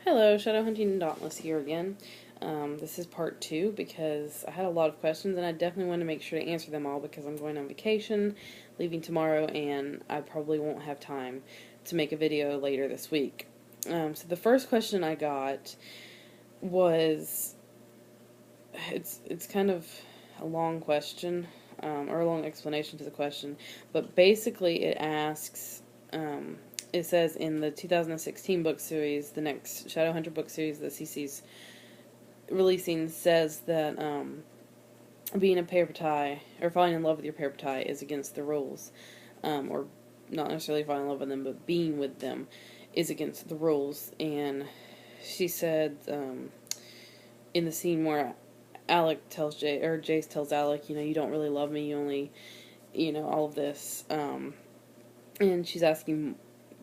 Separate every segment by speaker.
Speaker 1: Hello, Shadowhunting Dauntless here again. This is part 2 because I had a lot of questions and I definitely want to make sure to answer them all because I'm going on vacation, leaving tomorrow, and I probably won't have time to make a video later this week. So the first question I got was, it's kind of a long question, or a long explanation to the question, but basically it asks, it says in the 2016 book series, the next Shadowhunter book series that CC's releasing, says that being a paper tie, or falling in love with your paper tie, is against the rules. Or not necessarily falling in love with them, but being with them is against the rules. And she said, in the scene where Alec tells Jace tells Alec, you don't really love me, you only, all of this. And she's asking,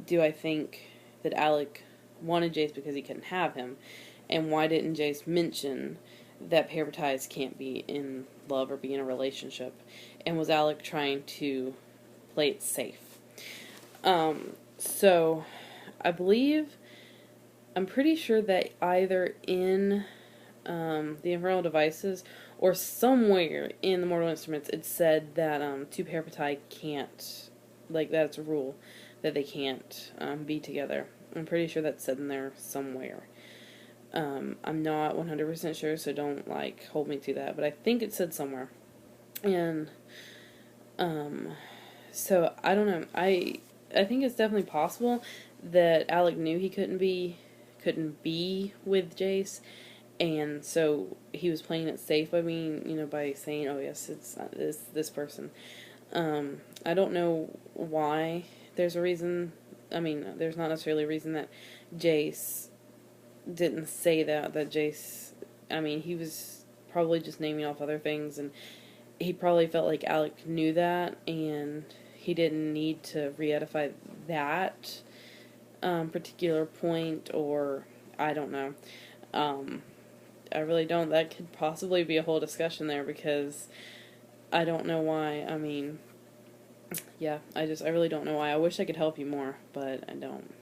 Speaker 1: do I think that Alec wanted Jace because he couldn't have him? And why didn't Jace mention that paper ties can't be in love or be in a relationship? And was Alec trying to play it safe? So, I'm pretty sure that either in the Infernal Devices or somewhere in the Mortal Instruments it said that two paper tie can't, that's a rule, that they can't be together. I'm pretty sure that's said in there somewhere. I'm not 100% sure, so don't, hold me to that, but I think it said somewhere. And, so, I don't know. I think it's definitely possible that Alec knew he couldn't be with Jace, and so he was playing it safe by by saying, oh yes, it's this person. I don't know why there's a reason. There's not necessarily a reason that Jace didn't say that Jace, he was probably just naming off other things, and he probably felt like Alec knew that, and he didn't need to re-edify that particular point, or I don't know. I really don't. That could possibly be a whole discussion there, because I don't know why. Yeah, I really don't know why. I wish I could help you more, but I don't.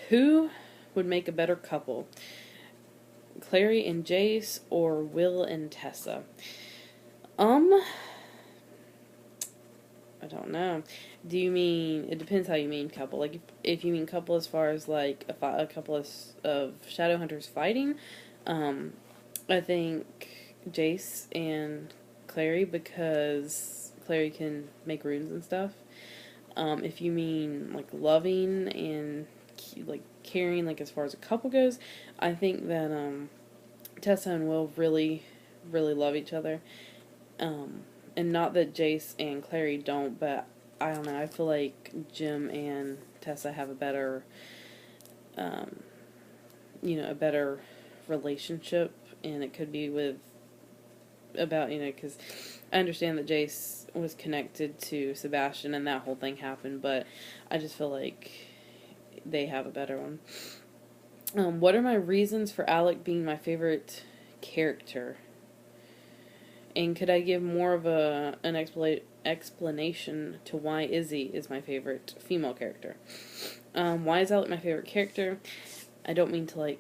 Speaker 1: Who would make a better couple? Clary and Jace, or Will and Tessa? I don't know. Do you mean, it depends how you mean couple. Like, if you mean couple as far as, a couple of Shadowhunters fighting, I think Jace and Clary, because Clary can make runes and stuff. If you mean, loving and, caring, as far as a couple goes, I think that, Tessa and Will really, really love each other. And not that Jace and Clary don't, but I don't know, I feel like Jim and Tessa have a better, a better relationship, and it could be because I understand that Jace was connected to Sebastian and that whole thing happened, but I just feel like they have a better one. What are my reasons for Alec being my favorite character? And could I give more of an explanation to why Izzy is my favorite female character? Why is Alec my favorite character? I don't mean to,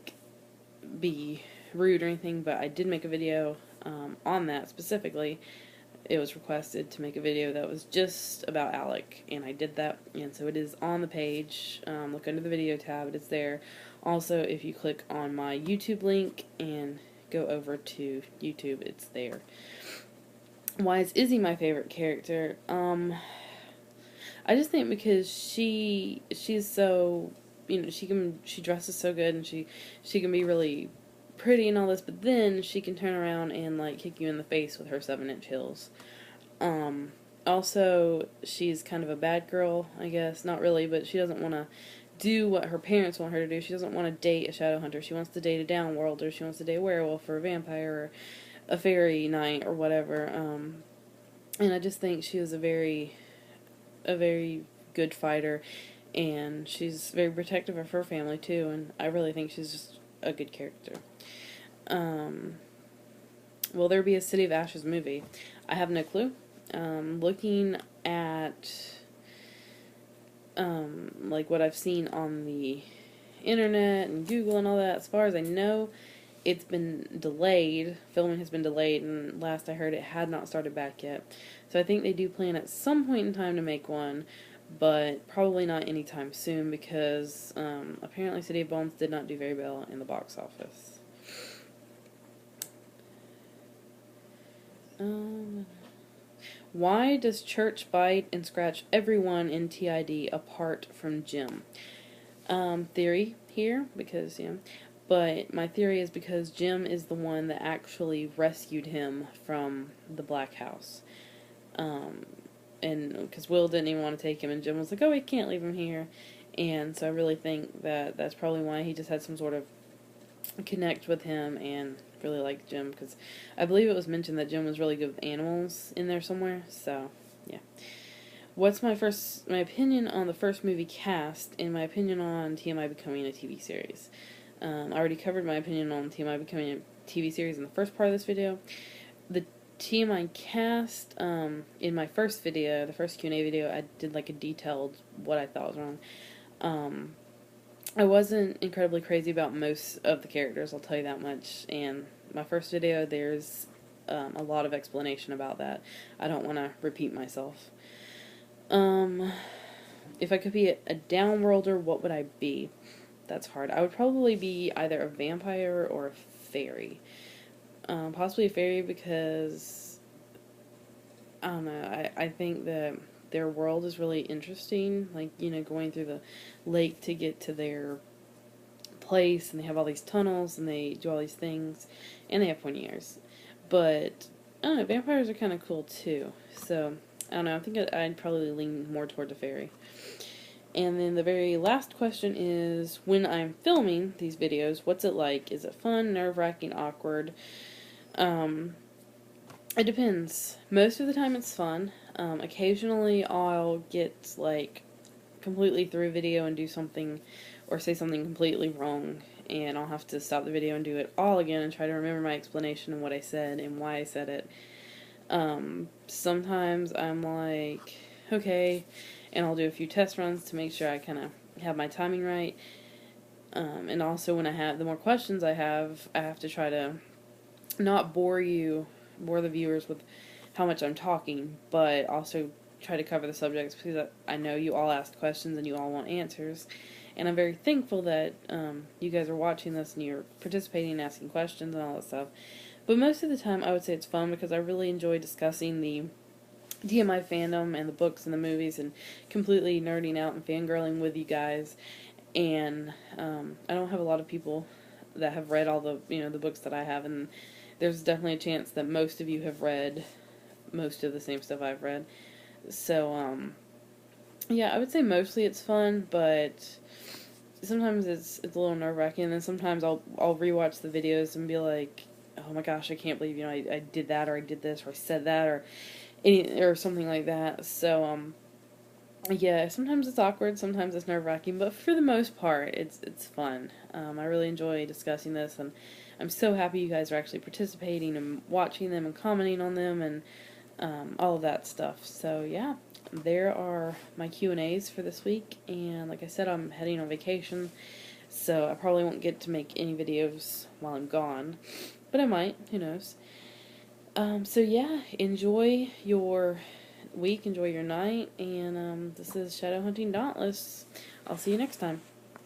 Speaker 1: be rude or anything, but I did make a video on that specifically. It was requested to make a video that was just about Alec, and I did that, and so it is on the page. Look under the video tab, it is there. Also, if you click on my YouTube link and go over to YouTube, it's there. Why is Izzy my favorite character? I just think because she's so, she dresses so good, and she can be really pretty and all this, but then she can turn around and kick you in the face with her 7-inch heels. Also, she's kind of a bad girl, I guess. Not really, but she doesn't want to do what her parents want her to do. She doesn't want to date a Shadowhunter. She wants to date a Downworlder. She wants to date a werewolf or a vampire or a fairy knight or whatever. And I just think she was a very good fighter, and she's very protective of her family too, and I really think she's just a good character. Will there be a City of Ashes movie? I have no clue. Looking at like what I've seen on the internet and Google and all that, as far as I know, it's been delayed. Filming has been delayed, and last I heard it had not started back yet. So I think they do plan at some point in time to make one, but probably not anytime soon because apparently City of Bones did not do very well in the box office. Why does Church bite and scratch everyone in TID apart from Jim? Theory here, because, but my theory is because Jim is the one that actually rescued him from the Black House. And because Will didn't even want to take him, and Jim was like, oh, we can't leave him here. And so I really think that that's probably why he just had some sort of connect with him and really liked Jim, because I believe it was mentioned that Jim was really good with animals in there somewhere. So yeah. What's my opinion on the first movie cast and my opinion on TMI becoming a TV series? I already covered my opinion on TMI becoming a TV series in the first part of this video. The TMI cast, in my first video, the first Q&A video, I did like a detailed what I thought was wrong. I wasn't incredibly crazy about most of the characters, I'll tell you that much, and my first video, there's a lot of explanation about that. I don't want to repeat myself. If I could be a downworlder, what would I be? That's hard. I would probably be either a vampire or a fairy. Possibly a fairy because, I don't know, I think that their world is really interesting, like, going through the lake to get to their place, and they have all these tunnels, and they do all these things, and they have pointy ears. But, I don't know, vampires are kind of cool, too. So, I don't know, I think I'd probably lean more toward a fairy. And then the very last question is, when I'm filming these videos, what's it like? Is it fun, nerve-wracking, awkward? It depends. Most of the time it's fun. Occasionally I'll get, like, completely through a video and do something, or say something completely wrong, and I'll have to stop the video and do it all again and try to remember my explanation and what I said and why I said it. Sometimes I'm like, okay, and I'll do a few test runs to make sure I kind of have my timing right. And also when the more questions I have to try to not bore the viewers with how much I'm talking, but also try to cover the subjects, because I know you all asked questions and you all want answers. And I'm very thankful that you guys are watching this and you're participating and asking questions and all that stuff. But most of the time I would say it's fun because I really enjoy discussing the DMI fandom and the books and the movies and completely nerding out and fangirling with you guys. And I don't have a lot of people that have read all the the books that I have, and there's definitely a chance that most of you have read most of the same stuff I've read. So yeah, I would say mostly it's fun, but sometimes it's a little nerve-wracking, and then sometimes I'll rewatch the videos and be like, oh my gosh, I can't believe I did that, or I did this, or I said that, or something like that. So yeah, sometimes it's awkward, sometimes it's nerve-wracking, but for the most part, it's fun. I really enjoy discussing this, and I'm so happy you guys are actually participating and watching them and commenting on them and all of that stuff. So yeah, there are my Q&As for this week, and like I said, I'm heading on vacation, so I probably won't get to make any videos while I'm gone, but I might, who knows. So yeah, enjoy your week, enjoy your night, and this is Shadowhunting Dauntless. I'll see you next time.